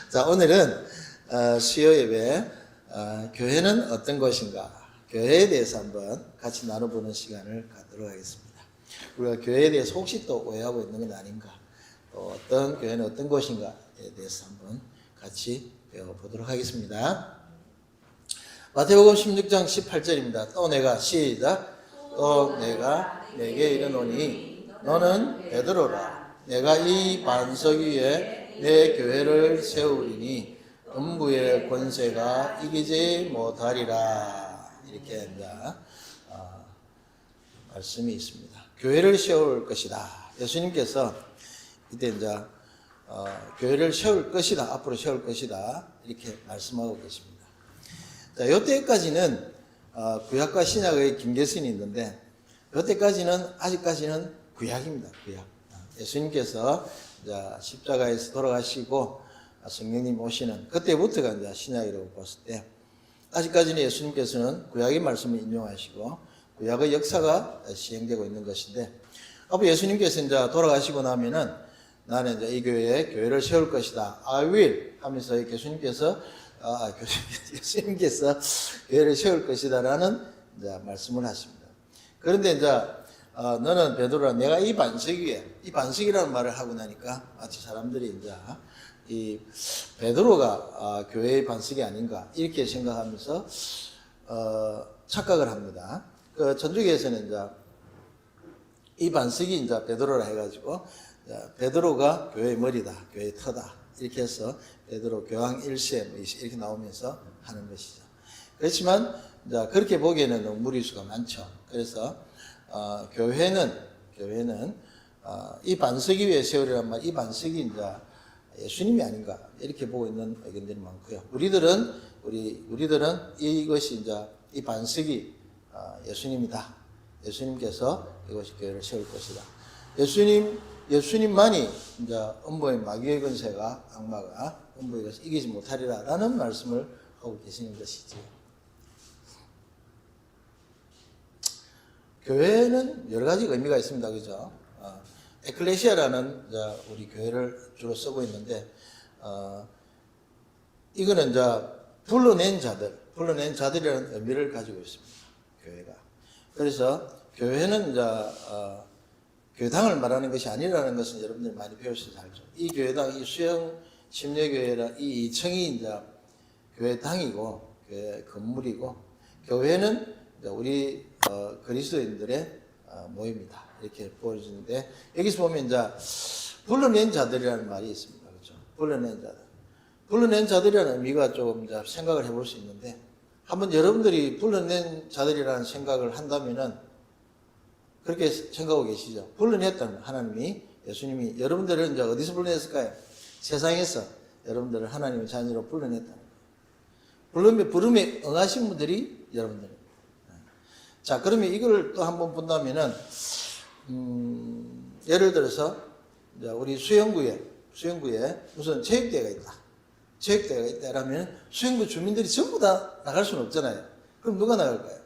자, 오늘은 수요 예배, 교회는 어떤 것인가, 교회에 대해서 한번 같이 나눠보는 시간을 갖도록 하겠습니다. 우리가 교회에 대해서 혹시 또 오해하고 있는 건 아닌가, 또 어떤 교회는 어떤 것인가에 대해서 한번 같이 배워보도록 하겠습니다. 마태복음 16장 18절입니다. 또 내가 시작. 또 내가 내게 이르노니 너는 베드로라. 내가 이 반석 위에 내 교회를 세우리니 음부의 권세가 이기지 못하리라. 이렇게 이제 말씀이 있습니다. 교회를 세울 것이다. 예수님께서 이때 이제 교회를 세울 것이다. 앞으로 세울 것이다. 이렇게 말씀하고 계십니다. 자, 요때까지는 구약과 신약의 김계신이 있는데, 요때까지는 아직까지는 구약입니다. 구약. 예수님께서 이제 십자가에서 돌아가시고 성령님 오시는 그때부터가 이제 신약이라고 봤을 때, 아직까지는 예수님께서는 구약의 말씀을 인용하시고 구약의 역사가 시행되고 있는 것인데, 앞으로 예수님께서 이제 돌아가시고 나면은 나는 이제 이 교회를 세울 것이다. I will 하면서 예수님께서 교회를 세울 것이다라는 이제 말씀을 하십니다. 그런데 이제 너는 베드로라. 내가 이 반석 위에, 이 반석이라는 말을 하고 나니까 마치 사람들이 이제 이 베드로가 교회의 반석이 아닌가 이렇게 생각하면서 착각을 합니다. 그 천주교에서는 이제 이 반석이 이제 베드로라 해가지고 베드로가 교회의 머리다, 교회의 터다 이렇게 해서 베드로 교황 1세 이렇게 나오면서 하는 것이죠. 그렇지만 이제 그렇게 보기에는 너무 무리수가 많죠. 그래서 교회는 이 반석이 위에 세우리란 말, 이 반석이 이제 예수님이 아닌가 이렇게 보고 있는 의견들이 많고요. 우리들은 이것이 이제 이 반석이 예수님이다. 예수님께서 이것이 교회를 세울 것이다. 예수님만이 이제 음부의 마귀의 권세가, 악마가 음부의 것을 이기지 못하리라라는 말씀을 하고 계시는 것이지. 교회는 여러 가지 의미가 있습니다. 그죠? 에클레시아라는 우리 교회를 주로 쓰고 있는데, 이거는 이제 불러낸 자들이라는 의미를 가지고 있습니다. 교회가. 그래서 교회는 이제 교회당을 말하는 것이 아니라는 것은 여러분들이 많이 배우셔서 알죠. 이 교회당, 이 수영 침례교회라 이 2층이 이제 교회당이고 교회 건물이고, 교회는 이제 우리 그리스도인들의 모임이다 이렇게 보여지는데, 여기서 보면 이제 불러낸 자들이라는 말이 있습니다. 그렇죠? 불러낸 자들이라는 의미가 조금 이제 생각을 해볼 수 있는데, 한번 여러분들이 불러낸 자들이라는 생각을 한다면은 그렇게 생각하고 계시죠? 불러냈다는 하나님이, 예수님이 여러분들을 이제 어디서 불러냈을까요? 세상에서 여러분들을 하나님의 자녀로 불러냈다는 거예요. 부름에 응하신 분들이 여러분들입니다. 자, 그러면 이걸 또 한번 본다면은, 예를 들어서 이제 우리 수영구에 무슨 체육대회가 있다라면 수영구 주민들이 전부 다 나갈 수는 없잖아요. 그럼 누가 나갈까요?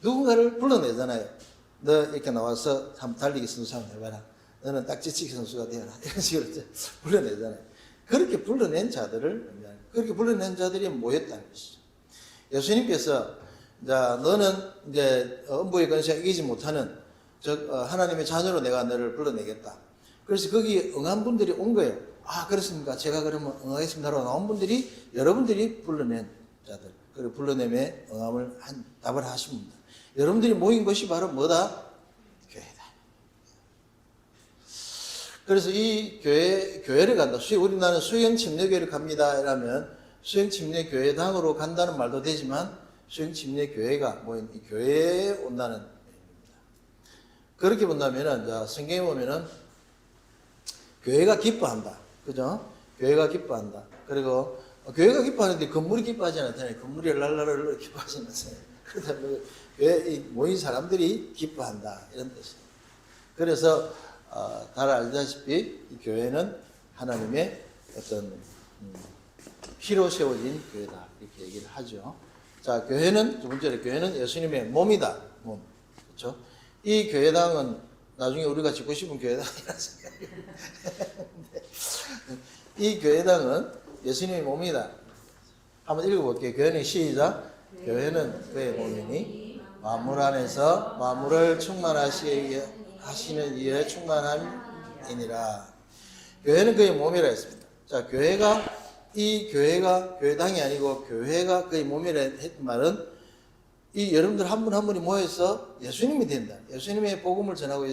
누군가를 불러내잖아요. 너 이렇게 나와서 한번 달리기 선수 한번 해봐라. 너는 딱지치기 선수가 되어라. 이런 식으로 불러내잖아요. 그렇게 불러낸 자들이 모였다는 것이죠. 예수님께서 너는 이제 음부의 권세가 이기지 못하는 하나님의 자녀로 내가 너를 불러내겠다. 그래서 거기 응한 분들이 온 거예요. 아, 그렇습니까? 제가 그러면 응하겠습니다라고 나온 분들이 여러분들이 불러낸 자들, 그리고 불러냄에 답을 하신 분들. 여러분들이 모인 것이 바로 뭐다? 교회다. 그래서 이 교회를 간다. 나는 수영 침례교회를 갑니다. 이러면 수영 침례교회당으로 간다는 말도 되지만, 수영 침례교회가 모인 이 교회에 온다는 의미입니다. 그렇게 본다면은, 성경에 보면은, 교회가 기뻐한다. 그죠? 교회가 기뻐한다. 그리고, 교회가 기뻐하는데 건물이 기뻐하지 않잖아요. 건물이 랄랄랄 기뻐하지 않았어요. 그러다 보니 교회에 모인 사람들이 기뻐한다. 이런 뜻이에요. 그래서, 다 알다시피 이 교회는 하나님의 어떤, 피로 세워진 교회다. 이렇게 얘기를 하죠. 자, 두 번째로 교회는 예수님의 몸이다. 몸. 그렇죠? 이 교회당은 나중에 우리가 짓고 싶은 교회당이라는 생각이 이 교회당은 예수님의 몸이다. 한번 읽어볼게요. 교회는 시작. 교회는 그의 몸이니 만물 안에서 만물을 충만하시는 이에 충만함이니라. 교회는 그의 몸이라 했습니다. 자, 이 교회가 교회당이 아니고 교회가 그의 몸이라 했던 말은 이 여러분들 한 분 한 분이 모여서 예수님이 된다. 예수님의 복음을 전하고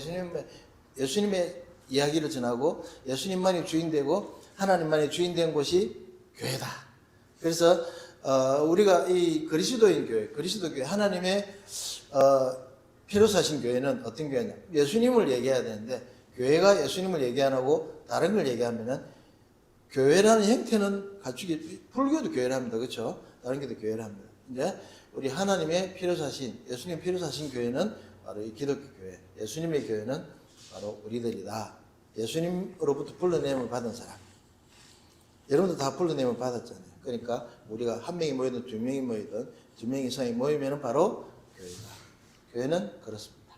예수님의 이야기를 전하고 예수님만이 주인되고 하나님만이 주인된 곳이 교회다. 그래서 우리가 이 그리스도인 교회, 그리스도 교회, 하나님의 피로 사신 교회는 어떤 교회냐? 예수님을 얘기해야 되는데 교회가 예수님을 얘기 안 하고 다른 걸 얘기하면은 교회라는 형태는 갖추기 불교도 교회를 합니다. 그렇죠? 다른 게도 교회를 합니다. 이제 우리 하나님의 피로 사신 예수님 피로 사신 교회는 바로 이 기독교 교회. 예수님의 교회는 바로 우리들이다. 예수님으로부터 불러냄을 받은 사람. 여러분도 다 불러냄을 받았잖아요. 그러니까 우리가 한 명이 모이든 두 명이 모이든 두 명 이상이 모이면 바로 교회다. 교회는 그렇습니다.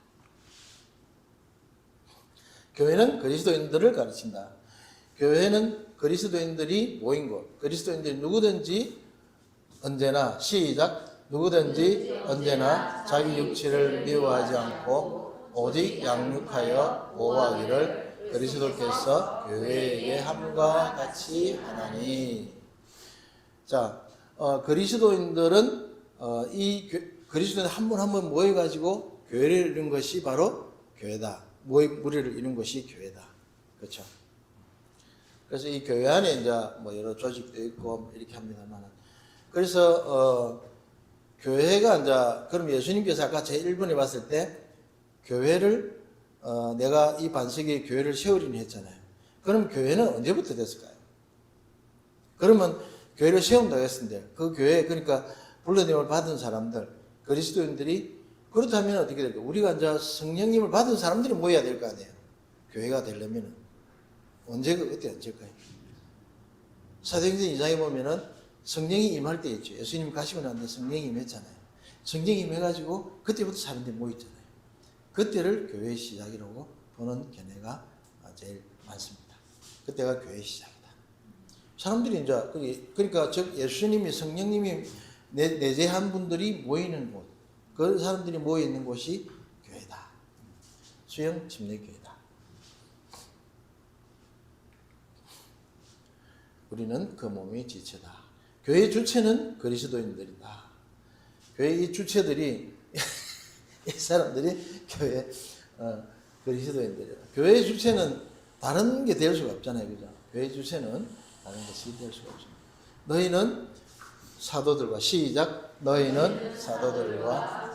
교회는 그리스도인들을 가르친다. 교회는 그리스도인들이 모인 곳. 그리스도인들이 누구든지 언제나 시작. 누구든지 언제나 자기 육체를 미워하지 않고 오직 양육하여 보호하기를 그리스도께서 교회에게 함과 같이 하나니. 자, 그리스도인들은 그리스도인 한 분 한 분 모여가지고 교회를 이룬 것이 바로 교회다. 무리를 이룬 것이 교회다. 그렇죠? 그래서 이 교회 안에 이제 뭐 여러 조직도 있고 이렇게 합니다만, 그래서 교회가 이제 그럼 예수님께서 아까 제 1번에 봤을 때 교회를 내가 이 반석에 교회를 세우리니 했잖아요. 그럼 교회는 언제부터 됐을까요? 그러면 교회를 세운다고 했는데 그 교회 그러니까 불러냄을 받은 사람들 그리스도인들이 그렇다면 어떻게 될까요? 우리가 이제 성령님을 받은 사람들이 모여야 될 거 아니에요. 교회가 되려면은 그때 언제일까요? 사도행전 2장에 보면은 성령이 임할 때 있죠. 예수님 가시고 난 뒤에 성령이 임했잖아요. 성령이 임해가지고 그때부터 사람들이 모였잖아요. 그때를 교회의 시작이라고 보는 견해가 제일 많습니다. 그때가 교회의 시작이다. 사람들이 이제 그러니까 즉 예수님이 성령님이 내재한 분들이 모이는 곳, 그 사람들이 모여 있는 곳이 교회다. 수영 침례교회다. 우리는 그 몸의 지체다. 교회의 주체는 그리스도인들이다. 교회의 이 주체들이 이 사람들이 교회 그리스도인들이다. 교회의 주체는 다른 게 될 수가 없잖아요, 그죠? 교회의 주체는 다른 것이 될 수가 없습니다. 너희는 사도들과 시작. 너희는 사도들과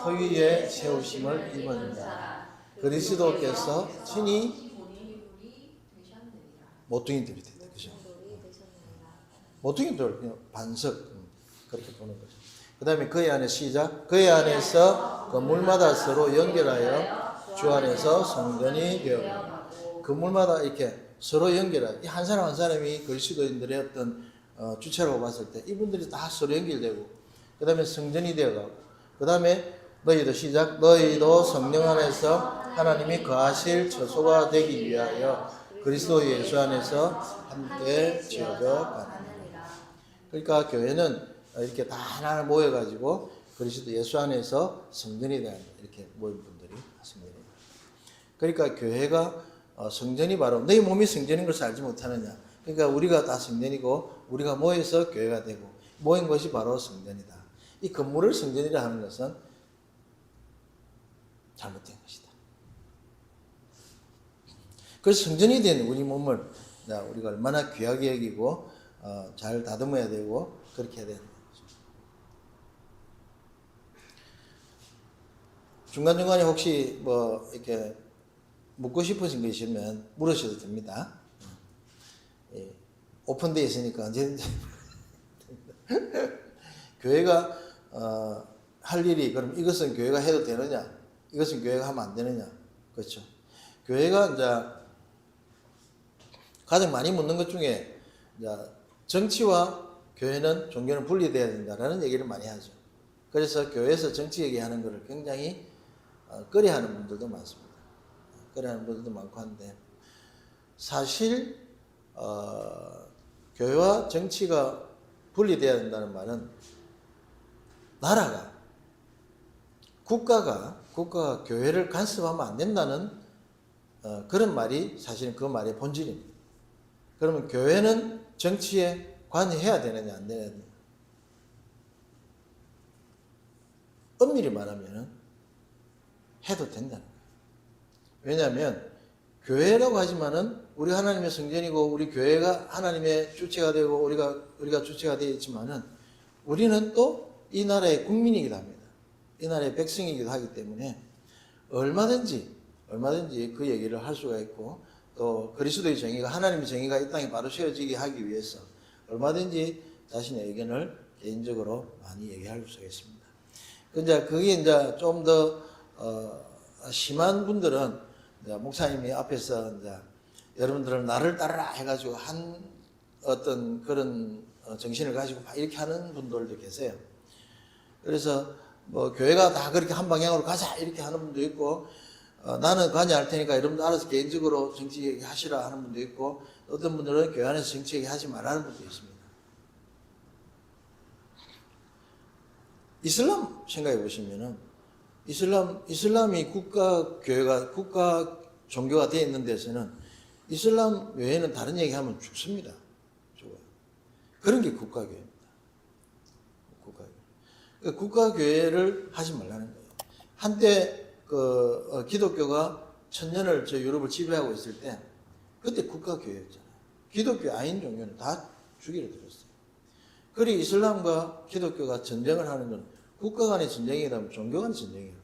허위에 세우심을 입은 자. 그리스도께서 친히 모퉁이들이 됐다. 그죠? 모퉁이들 그냥 반석 그렇게 보는 거죠. 그 다음에 그의 안에 시작. 그의 안에서 건물마다 서로 연결하여 주 안에서 성전이 되어 건물마다 이렇게 서로 연결하여 한 사람 한 사람이 그리스도인들의 어떤 주체라고 봤을 때 이분들이 다 서로 연결되고 그 다음에 성전이 되어가고 그 다음에 너희도 시작. 너희도 성령 안에서 하나님이 거하실 처소가 되기 위하여 그리스도 예수 안에서 함께 지어져 가느니라. 그러니까 교회는 이렇게 다 하나 모여가지고 그리스도 예수 안에서 성전이 되는 이렇게 모인 분들이 성전입니다. 그러니까 교회가 성전이 바로 너희 몸이 성전인 것을 알지 못하느냐. 그러니까 우리가 다 성전이고 우리가 모여서 교회가 되고 모인 것이 바로 성전이다. 이 건물을 성전이라 하는 것은 잘못된 것이다. 그래서 성전이 된 우리 몸을 우리가 얼마나 귀하게 여기고 잘 다듬어야 되고 그렇게 해야 되는 거죠. 중간중간에 혹시 뭐 이렇게 묻고 싶으신 거 있으면 물으셔도 됩니다. 오픈되어 있으니까 언제든지 교회가 할 일이 그럼 이것은 교회가 해도 되느냐? 이것은 교회가 하면 안 되느냐? 그렇죠. 교회가 이제 가장 많이 묻는 것 중에 이제 정치와 교회는 종교는 분리되어야 된다라는 얘기를 많이 하죠. 그래서 교회에서 정치 얘기하는 것을 굉장히 꺼려하는 분들도 많습니다. 꺼려하는 분들도 많고 한데 사실 교회와 정치가 분리돼야 된다는 말은 나라가 국가가 교회를 간섭하면 안 된다는 그런 말이 사실은 그 말의 본질입니다. 그러면 교회는 정치에 관여해야 되느냐 안 되느냐. 엄밀히 말하면 해도 된다는 거예요. 왜냐하면 교회라고 하지만은 우리 하나님의 성전이고 우리 교회가 하나님의 주체가 되고 우리가 주체가 되어 있지만은 우리는 또 이 나라의 국민이기도 합니다. 이 나라의 백성이기도 하기 때문에 얼마든지 그 얘기를 할 수가 있고 또 그리스도의 정의가 하나님의 정의가 이 땅에 바로 세워지게 하기 위해서 얼마든지 자신의 의견을 개인적으로 많이 얘기할 수가 있습니다. 그게 이제 좀 더 심한 분들은 이제 목사님이 앞에서 이제 여러분들은 나를 따르라 해가지고 한 어떤 그런 정신을 가지고 막 이렇게 하는 분들도 계세요. 그래서 뭐 교회가 다 그렇게 한 방향으로 가자 이렇게 하는 분도 있고 나는 관여할 테니까 여러분들 알아서 개인적으로 정치 얘기하시라 하는 분도 있고 어떤 분들은 교회 안에서 정치 얘기하지 말라는 분도 있습니다. 이슬람 생각해 보시면은 이슬람이 국가 종교가 되어 있는 데서는 이슬람 외에는 다른 얘기하면 죽습니다. 죽어요. 그런 게 국가교회입니다. 국가교회를 하지 말라는 거예요. 한때 기독교가 천년을 저 유럽을 지배하고 있을 때 그때 국가교회였잖아요. 기독교 아닌 종교는 다 죽이려 들었어요. 그리고 이슬람과 기독교가 전쟁을 하는 건 국가 간의 전쟁이라면 종교 간의 전쟁이었거든요.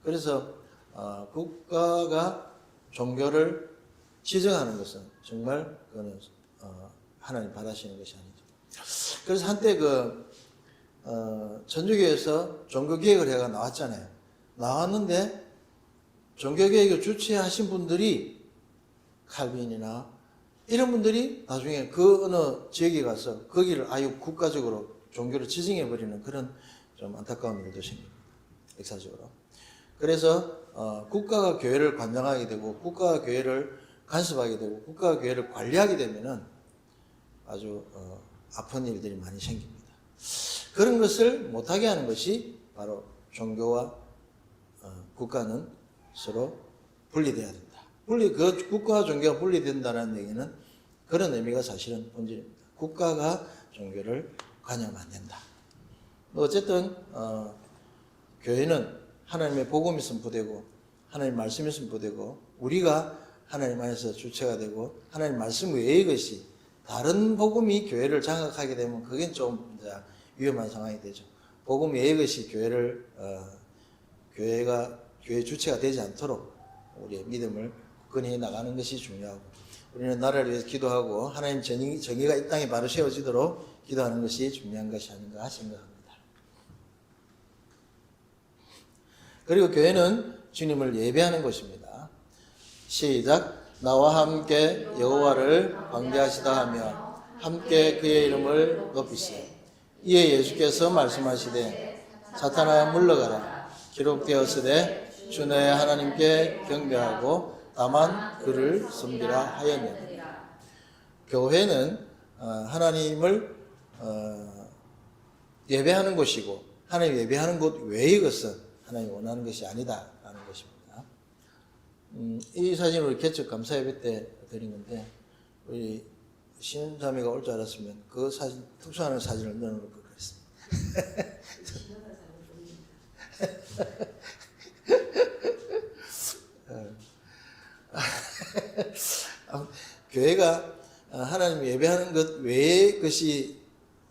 그래서 국가가 종교를 지정하는 것은 정말 그거는 하나님 바라시는 것이 아니죠. 그래서 한때 천주교에서 종교개혁을 해가 나왔잖아요. 나왔는데 종교개혁을 주최하신 분들이 칼빈이나 이런 분들이 나중에 그 어느 지역에 가서 거기를 아유 국가적으로 종교를 지정해버리는 그런 좀 안타까운 일도 생깁니다. 역사적으로. 그래서 국가가 교회를 관장하게 되고 국가가 교회를 간섭하게 되고 국가가 교회를 관리하게 되면은 아주 아픈 일들이 많이 생깁니다. 그런 것을 못하게 하는 것이 바로 종교와 국가는 서로 분리돼야 된다. 그 국가와 종교가 분리된다는 얘기는 그런 의미가 사실은 본질입니다. 국가가 종교를 관여하면 안 된다. 어쨌든 교회는 하나님의 복음이 선포되고 하나님 말씀이 선포되고 우리가 하나님 안에서 주체가 되고 하나님 말씀 외의 것이 다른 복음이 교회를 장악하게 되면 그게 좀 이제 위험한 상황이 되죠. 복음 외의 것이 교회가 교회 주체가 되지 않도록 우리의 믿음을 굳건히 나가는 것이 중요하고 우리는 나라를 위해서 기도하고 하나님 정의가 이 땅에 바로 세워지도록 기도하는 것이 중요한 것이 아닌가 생각합니다. 그리고 교회는 주님을 예배하는 곳입니다. 시작. 나와 함께 여호와를 광대하시다 하며 함께 그의 이름을 높이세. 이에 예수께서 말씀하시되 사탄아 물러가라. 기록되었으되 주 너의 하나님께 경배하고 다만 그를 섬기라 하였느니라. 교회는 하나님을 예배하는 곳이고 하나님 예배하는 곳 외의 것은 하나님이 원하는 것이 아니다라는 것입니다. 이 사진을 우리 개척 감사 예배 때 드린 건데 우리 신자매가 올 줄 알았으면 그 사진 특수한 사진을 넣어놓을 걸 그랬습니다. 교회가 하나님 예배하는 것 외의 것이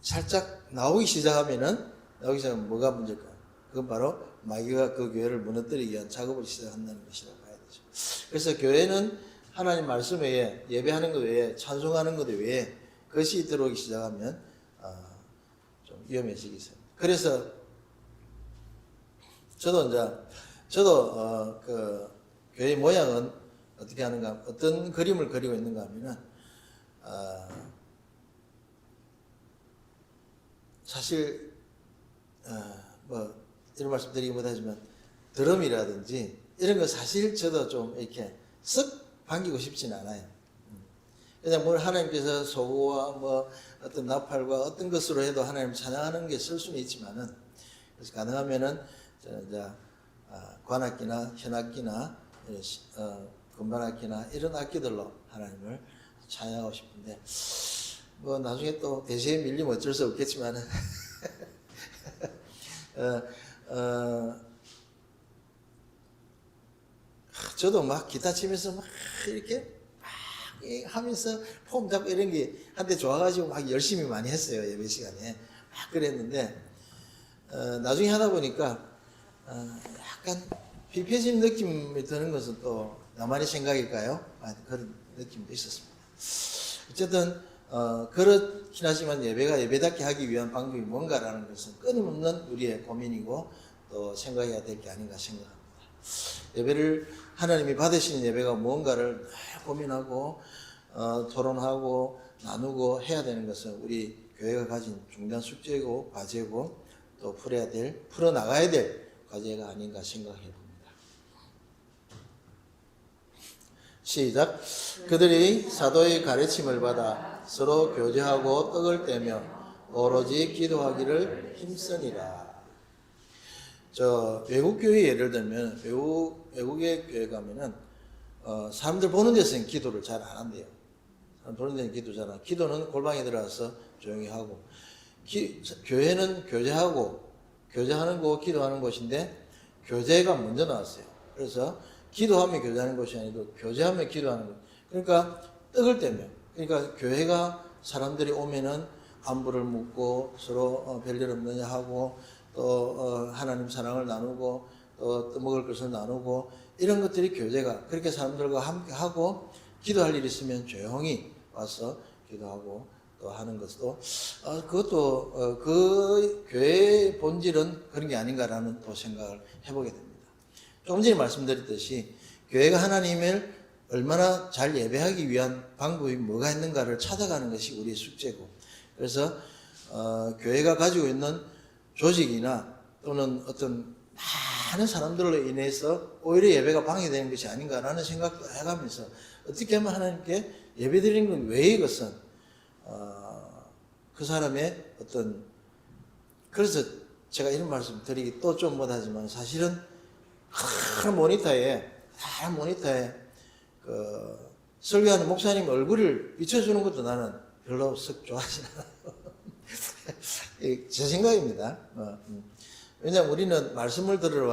살짝 나오기 시작하면 뭐가 문제일까요? 그건 바로 마귀가 그 교회를 무너뜨리기 위한 작업을 시작한다는 것이라고 봐야 되죠. 그래서 교회는 하나님 말씀 외에 예배하는 것 외에 찬송하는 것 외에 그것이 들어오기 시작하면 좀 위험해지기 시작합니다. 그래서 저도 그 교회 모양은 어떻게 하는가, 어떤 그림을 그리고 있는가 하면은 사실 뭐 이런 말씀 드리기 못하지만 드럼이라든지 이런 거 사실 저도 좀 이렇게 쓱 반기고 싶지는 않아요. 그냥 뭘 하나님께서 소고와 뭐 어떤 나팔과 어떤 것으로 해도 하나님 찬양하는 게 쓸 수는 있지만은, 그래서 가능하면은 저는 이제 관악기나 현악기나 금반악기나 이런 악기들로 하나님을 찬양하고 싶은데, 뭐 나중에 또 대세에 밀리면 어쩔 수 없겠지만은 저도 막 기타 치면서 막 이렇게 막 하면서 폼 잡고 이런 게 한때 좋아가지고 막 열심히 많이 했어요. 예배 시간에 막 그랬는데, 나중에 하다 보니까 약간 비폐진 느낌이 드는 것은 또 나만의 생각일까요? 그런 느낌도 있었습니다. 어쨌든 그렇긴 하지만 예배가 예배답게 하기 위한 방법이 뭔가라는 것은 끊임없는 우리의 고민이고 또 생각해야 될 게 아닌가 생각합니다. 예배를 하나님이 받으시는 예배가 무언가를 늘 고민하고 토론하고 나누고 해야 되는 것은 우리 교회가 가진 중대한 숙제고 과제고 또 풀어나가야 될 과제가 아닌가 생각해 봅니다. 시작. 그들이 사도의 가르침을 받아 서로 교제하고 떡을 떼며 오로지 기도하기를 힘쓰니라. 외국 교회 예를 들면 외국의 교회 가면은 사람들 보는 데서는 기도를 잘 안 한대요. 사람 보는 데는 기도 잘 안. 기도는 골방에 들어가서 조용히 하고, 교회는 교제하는 곳, 기도하는 곳인데 교제가 먼저 나왔어요. 그래서 기도하며 교제하는 것이 아니고 교제하며 기도하는 것. 그러니까 떡을 떼며, 그러니까 교회가 사람들이 오면은 안부를 묻고 서로 별일 없느냐 하고 또 하나님 사랑을 나누고 또 먹을 것을 나누고 이런 것들이 교제가, 그렇게 사람들과 함께 하고 기도할 일 있으면 조용히 와서 기도하고 또 하는 것도 그것도 그 교회의 본질은 그런 게 아닌가라는 또 생각을 해보게 됩니다. 조금 전에 말씀드렸듯이 교회가 하나님을 얼마나 잘 예배하기 위한 방법이 뭐가 있는가를 찾아가는 것이 우리의 숙제고, 그래서 교회가 가지고 있는 조직이나 또는 어떤 많은 사람들로 인해서 오히려 예배가 방해되는 것이 아닌가라는 생각도 해가면서 어떻게 하면 하나님께 예배드리는 건 외의 것은 그 사람의 어떤, 그래서 제가 이런 말씀 드리기 또 좀 못하지만 사실은 큰 모니터에 설교하는 목사님 얼굴을 비춰주는 것도 나는 별로 썩 좋아하진 않아요. 제 생각입니다. 왜냐하면 우리는 말씀을 들으러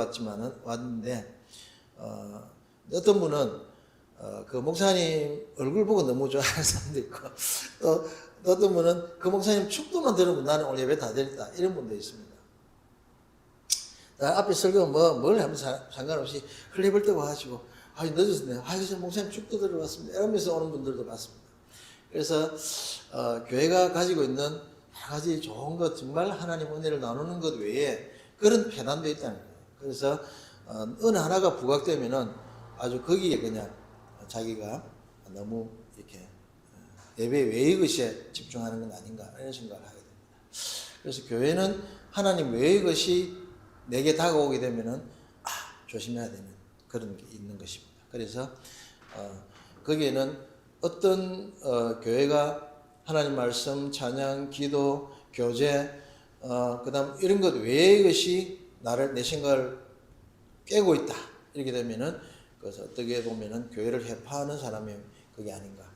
왔는데 어떤 분은 그 목사님 얼굴 보고 너무 좋아하는 사람도 있고, 또 어떤 분은 그 목사님 축도만 들으면 나는 오늘 예배 다 드렸다, 이런 분도 있습니다. 앞에 설교 뭘 하면 상관없이 흘리벌 떠고 하시고, 늦었네, 저 목사님 축도 들어왔습니다, 이러면서 오는 분들도 봤습니다. 그래서 교회가 가지고 있는 여러 가지 좋은 것, 정말 하나님 은혜를 나누는 것 외에 그런 편안도 있다는 거예요. 그래서 어느 하나가 부각되면은 아주 거기에 그냥 자기가 너무 이렇게 예배 외의 것에 집중하는 건 아닌가, 이런 생각을 하게 됩니다. 그래서 교회는 하나님 외의 것이 내게 다가오게 되면은 조심해야 되는 그런 게 있는 것입니다. 그래서 거기에는 어떤 교회가 하나님 말씀, 찬양, 기도, 교제, 그다음 이런 것 외의 것이 내 생각을 깨고 있다, 이렇게 되면은 그래서 어떻게 보면은 교회를 해파하는 사람이 그게 아닌가.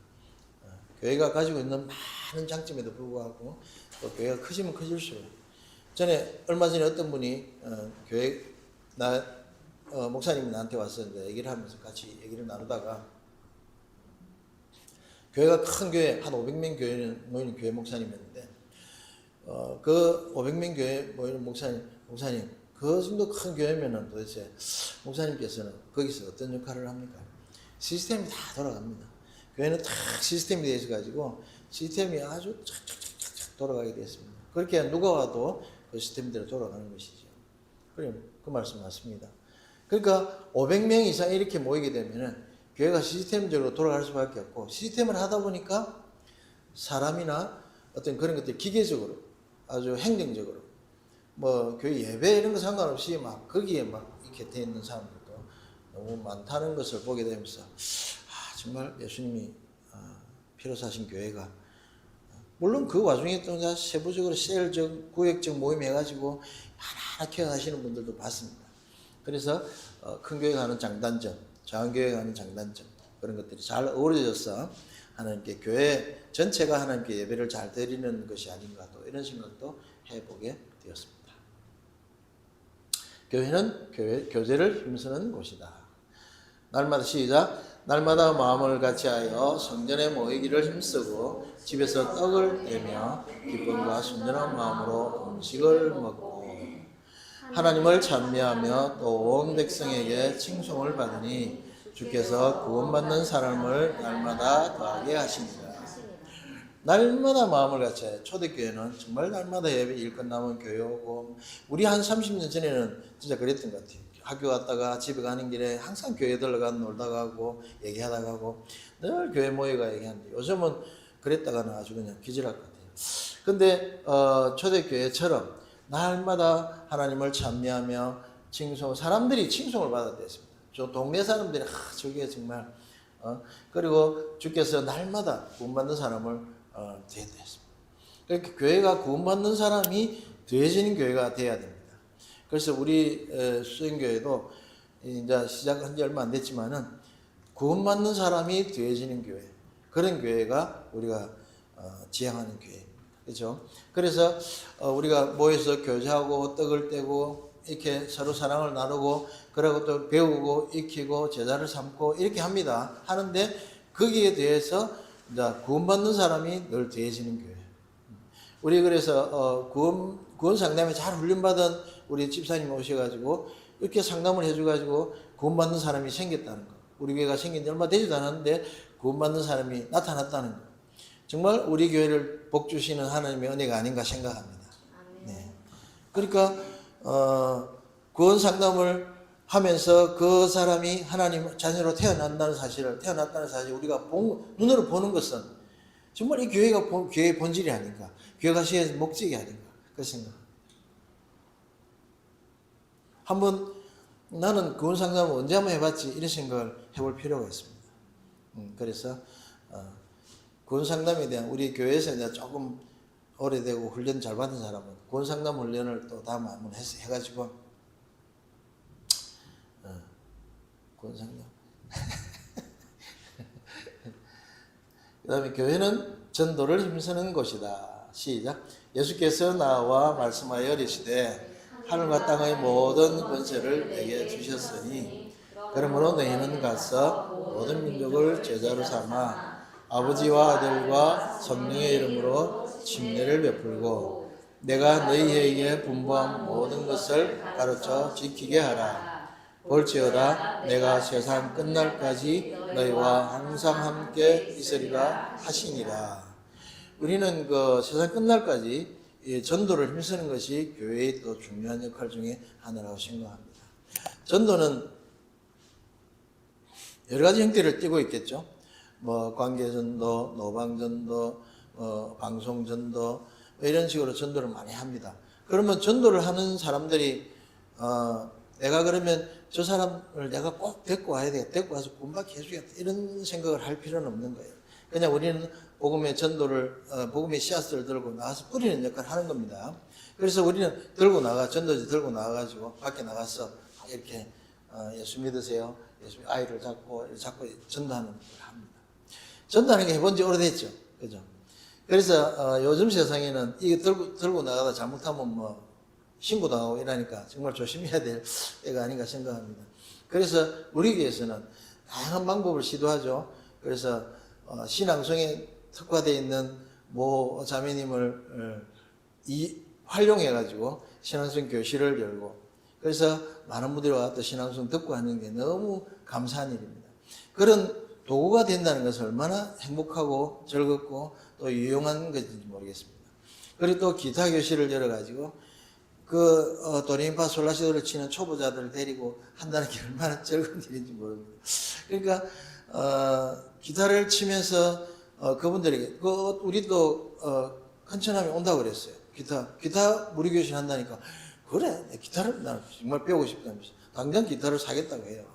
교회가 가지고 있는 많은 장점에도 불구하고 또 교회가 커지면 커질수록, 얼마 전에 어떤 분이 목사님이 나한테 왔었는데 얘기를 하면서 같이 얘기를 나누다가, 교회가 큰 교회, 한 500명 교회는 모이는 교회 목사님이었는데, 그 500명 교회 모이는 목사님, 그 정도 큰 교회면은 도대체 목사님께서는 거기서 어떤 역할을 합니까? 시스템이 다 돌아갑니다. 교회는 딱 시스템이 되어 있어가지고 시스템이 아주 착착착착 돌아가게 되었습니다. 그렇게 누가 와도 그 시스템대로 돌아가는 것이죠. 그럼 그 말씀 맞습니다. 그러니까 500명 이상 이렇게 모이게 되면은 교회가 시스템적으로 돌아갈 수밖에 없고, 시스템을 하다 보니까 사람이나 어떤 그런 것들 기계적으로 아주 행정적으로 교회 예배 이런 거 상관없이 막 거기에 막 이렇게 돼 있는 사람들도 너무 많다는 것을 보게 되면서 정말 예수님이 피로서 하신 교회가 물론 그 와중에 또 세부적으로 셀적 구획적 모임 해가지고 하나하나 케어하시는 분들도 봤습니다. 그래서 큰 교회가 하는 장단점, 작은 교회가 하는 장단점 그런 것들이 잘 어우러져서 하나님께 교회 전체가 하나님께 예배를 잘 드리는 것이 아닌가 또 이런 생각도 해보게 되었습니다. 교회는 교제를 힘쓰는 곳이다. 날마다 시작. 날마다 마음을 같이하여 성전에 모이기를 힘쓰고 집에서 떡을 떼며 기쁨과 순전한 마음으로 음식을 먹고 하나님을 찬미하며 또 온 백성에게 칭송을 받으니 주께서 구원받는 사람을 날마다 더하게 하십니다. 날마다 마음을 같이해요. 초대교회는 정말 날마다 예배 일 끝나면 교회 오고 우리 한 30년 전에는 진짜 그랬던 것 같아요. 학교 갔다가 집에 가는 길에 항상 교회 들러가 놀다 가고 얘기하다 가고 늘 교회 모여가 얘기하는데 요즘은 그랬다가는 아주 그냥 기절할 것 같아요. 근데 초대교회처럼 날마다 하나님을 찬미하며 사람들이 칭송을 받았댔습니다. 저 동네 사람들이 저게 정말 그리고 주께서 날마다 구원받는 사람을 대했습니다. 그러니까 교회가 구원받는 사람이 더해지는 교회가 돼야 됩니다. 그래서 우리 수행교회도 이제 시작한 지 얼마 안 됐지만은 구원받는 사람이 더해지는 교회 그런 교회가 우리가 지향하는 교회입니다. 그렇죠? 그래서 우리가 모여서 교제하고 떡을 떼고 이렇게 서로 사랑을 나누고 그리고 또 배우고 익히고 제자를 삼고 이렇게 합니다. 하는데 거기에 대해서 이제 구원받는 사람이 늘 더해지는 교회. 우리 그래서 구원 상담에 잘 훈련받은 우리 집사님 오셔가지고 이렇게 상담을 해줘가지고 구원받는 사람이 생겼다는 거. 우리 교회가 생긴 지 얼마 되지도 않았는데 구원받는 사람이 나타났다는 거. 정말 우리 교회를 복 주시는 하나님의 은혜가 아닌가 생각합니다. 네. 그러니까 구원 상담을 하면서 그 사람이 하나님 자녀로 태어났다는 사실 우리가 눈으로 보는 것은 정말 이 교회가 교회의 본질이 아닌가, 교회가 시의 목적이 아닌가 그 생각. 한번 나는 구원 상담을 언제 한번 해봤지 이런 생각을 해볼 필요가 있습니다. 그래서 구원 상담에 대한 우리 교회에서 이제 조금 오래되고 훈련 잘 받은 사람은 구원 상담 훈련을 또 다음 한번 해가지고 구원 상담. 그 다음에 교회는 전도를 힘쓰는 곳이다. 시작. 예수께서 나와 말씀하여 이르시되 하늘과 땅의 모든 권세를 내게 주셨으니 그러므로 너희는 가서 모든 민족을 제자로 삼아 아버지와 아들과 성령의 이름으로 침례를 베풀고 내가 너희에게 분부한 모든 것을 가르쳐 지키게 하라. 볼지어다 내가 세상 끝날까지 너희와 항상 함께 있으리라 하시니라. 우리는 그 세상 끝날까지 전도를 힘쓰는 것이 교회의 또 중요한 역할 중에 하나라고 생각합니다. 전도는 여러 가지 형태를 띠고 있겠죠. 관계전도, 노방전도, 방송전도 이런 식으로 전도를 많이 합니다. 그러면 전도를 하는 사람들이 내가 그러면 저 사람을 내가 꼭 데리고 와야 되겠다, 데리고 와서 구원받게 해주겠다 이런 생각을 할 필요는 없는 거예요. 그냥 우리는 복음의 전도를 복음의 씨앗을 들고 나가서 뿌리는 역할을 하는 겁니다. 그래서 우리는 전도지 들고 나가가지고 밖에 나가서 이렇게 예수 믿으세요. 예수 아이를 잡고 전도하는 걸 합니다. 전도하는 게 해본 지 오래됐죠, 그죠? 그래서 요즘 세상에는 이거 들고 나가다 잘못하면 신고당하고 이러니까 정말 조심해야 될 때가 아닌가 생각합니다. 그래서 우리 교회에서는 다양한 방법을 시도하죠. 그래서 신앙송에 특화되어 있는 모 자매님을 활용해가지고 신앙송 교실을 열고 그래서 많은 분들이 와서 신앙송 듣고 하는 게 너무 감사한 일입니다. 그런 도구가 된다는 것은 얼마나 행복하고 즐겁고 또 유용한 것인지 모르겠습니다. 그리고 또 기타 교실을 열어가지고 도레미파 솔라시도를 치는 초보자들을 데리고 한다는 게 얼마나 즐거운 일인지 모릅니다. 그러니까 기타를 치면서 그분들에게 우리도 헌천하면 온다고 그랬어요. 기타 무료교실 한다니까 그래 기타를 나 정말 배우고 싶다면서 당장 기타를 사겠다고 해요.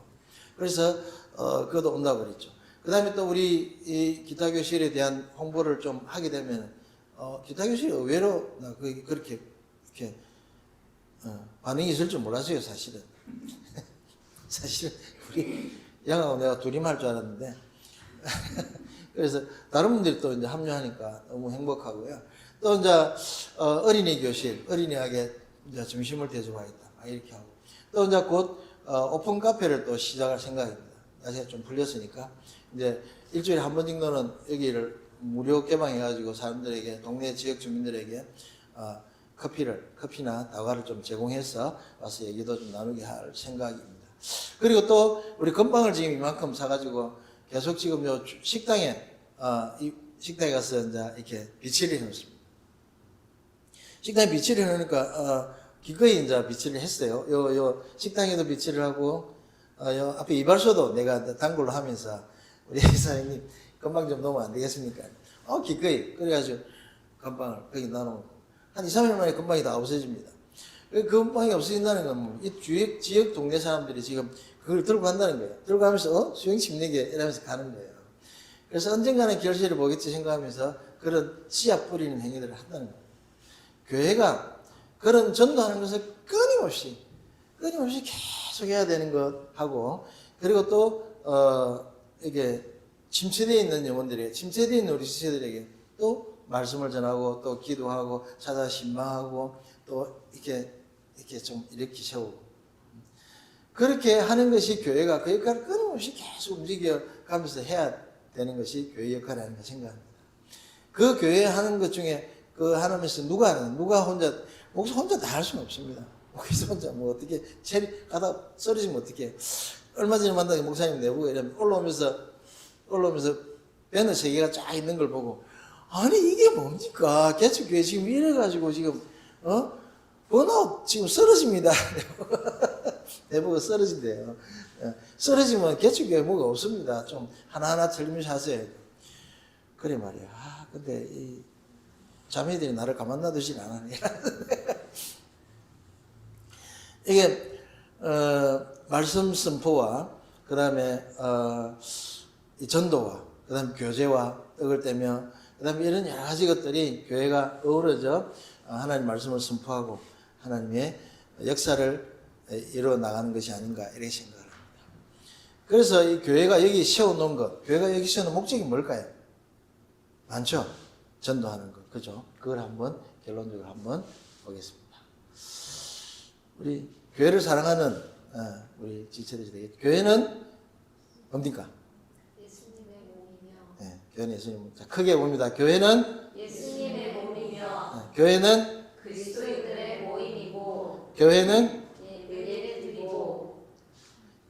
그래서 그것도 온다고 그랬죠. 그 다음에 또 우리 이 기타 교실에 대한 홍보를 좀 하게 되면, 기타 교실이 의외로 그렇게, 이렇게, 반응이 있을 줄 몰랐어요, 사실은. 사실은 우리 양하고 내가 둘이만 할 줄 알았는데. 그래서 다른 분들이 또 이제 합류하니까 너무 행복하고요. 또 이제, 어린이 교실, 어린이에게 이제 점심을 대접하겠다. 이렇게 하고. 또 이제 곧, 오픈 카페를 또 시작할 생각입니다. 날씨가 좀 풀렸으니까. 이제 일주일에 한 번 정도는 여기를 무료 개방해가지고 사람들에게, 동네 지역 주민들에게, 커피나 다과를 좀 제공해서 와서 얘기도 좀 나누게 할 생각입니다. 그리고 또 우리 건빵을 지금 이만큼 사가지고 계속 지금 요 식당에, 이 식당에 가서 이제 이렇게 비치를 해놓습니다. 식당에 비치를 해놓으니까, 기꺼이 이제 비치를 했어요. 요 식당에도 비치를 하고, 요 앞에 이발소도 내가 단골로 하면서 우리 사장님 건빵 좀 넣으면 안 되겠습니까? 기꺼이. 그래가지고 건빵을 거기 나눠놓고 한 2, 3일 만에 건빵이 다 없어집니다. 그 건빵이 없어진다는 건 뭐 이 지역 동네 사람들이 지금 그걸 들고 간다는 거예요. 들고 가면서 수영침 내게 이러면서 가는 거예요. 그래서 언젠가는 결실을 보겠지 생각하면서 그런 씨앗 뿌리는 행위들을 한다는 거예요. 교회가 그런 전도하는 것을 끊임없이 계속 해야 되는 것하고, 그리고 또 이게 침체되어 있는 영혼들에게, 침체되어 있는 우리 지체들에게 또 말씀을 전하고 또 기도하고 찾아 신방하고 또 이렇게 좀 일으키 세우고, 그렇게 하는 것이 교회가 그 역할을 끊임없이 계속 움직여 가면서 해야 되는 것이 교회 역할이 아닌가 생각합니다. 그 교회 하는 것 중에 그 하나님께서 누가 혼자 목사 혼자 다 할 수는 없습니다. 목사 혼자 뭐 어떻게 체리 가다 쓰러지면 어떻게? 얼마 전에 만나서 목사님 내보고 이러면 올라오면서 배너 3개가 쫙 있는 걸 보고, 아니 이게 뭡니까? 개척교회 지금 이래가지고 지금 번아웃 지금 쓰러집니다. 내보고 쓰러진대요. 쓰러지면 개척교회 뭐가 없습니다. 좀 하나하나 틀리면서 하세요. 그래 말이야. 근데 이 자매들이 나를 가만 놔두질 않으니. 이게 말씀 선포와 그 다음에 이 전도와 그 다음에 교제와 떡을 떼며 그 다음에 이런 여러 가지 것들이 교회가 어우러져 하나님 말씀을 선포하고 하나님의 역사를 이루어 나가는 것이 아닌가 이렇게 생각을 합니다. 그래서 이 교회가 여기 세워놓은 것, 교회가 여기 세워놓은 목적이 뭘까요? 많죠? 전도하는 것, 그죠? 그걸 한번 결론적으로 한번 보겠습니다. 우리 교회를 사랑하는 우리 지체들에게 교회는 뭡니까? 예수님의 몸이며. 네, 교회는 예수님. 자, 크게 봅니다. 교회는 예수님의 몸이며. 교회는 그리스도인들의 모임이고. 교회는 예배를 드리고.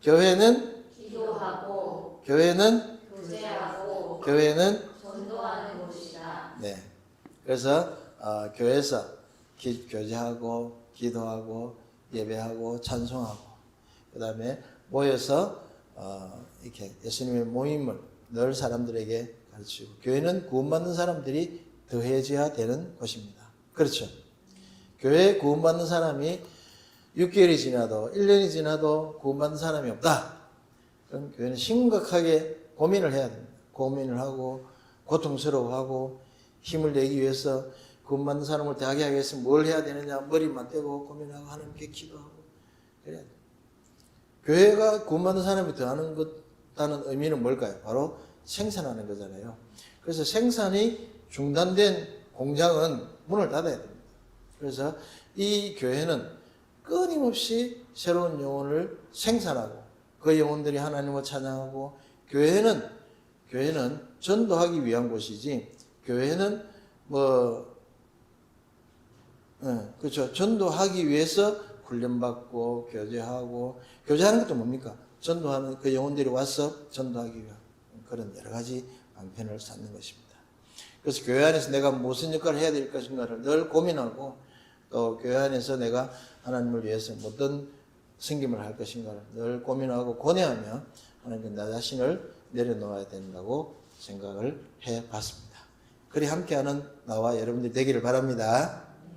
교회는 기도하고. 교회는 교제하고. 교회는 전도하는 곳이다. 네. 그래서 교회에서 교제하고 기도하고 예배하고 찬송하고 그 다음에 모여서 이렇게 예수님의 모임을 늘 사람들에게 가르치고, 교회는 구원받는 사람들이 더해져야 되는 곳입니다. 그렇죠? 교회에 구원받는 사람이 6개월이 지나도 1년이 지나도 구원받는 사람이 없다. 그럼 교회는 심각하게 고민을 해야 됩니다. 고민을 하고 고통스러워하고 힘을 내기 위해서 구원받는 사람을 대하게 하기 위해서 뭘 해야 되느냐 머리만 떼고 고민하고 하나님께 기도하고 그래야 돼요. 교회가 구원받는 사람이 더하는 것다는 의미는 뭘까요? 바로 생산하는 거잖아요. 그래서 생산이 중단된 공장은 문을 닫아야 됩니다. 그래서 이 교회는 끊임없이 새로운 영혼을 생산하고 그 영혼들이 하나님을 찬양하고, 교회는 전도하기 위한 곳이지, 교회는 그렇죠. 전도하기 위해서 훈련받고 교제하는 것도 뭡니까? 전도하는 그 영혼들이 와서 전도하기 위한 그런 여러 가지 방편을 쌓는 것입니다. 그래서 교회 안에서 내가 무슨 역할을 해야 될 것인가를 늘 고민하고, 또 교회 안에서 내가 하나님을 위해서 어떤 섬김을 할 것인가를 늘 고민하고 고뇌하며 하나님께 나 자신을 내려놓아야 된다고 생각을 해봤습니다. 그리 함께하는 나와 여러분들이 되기를 바랍니다.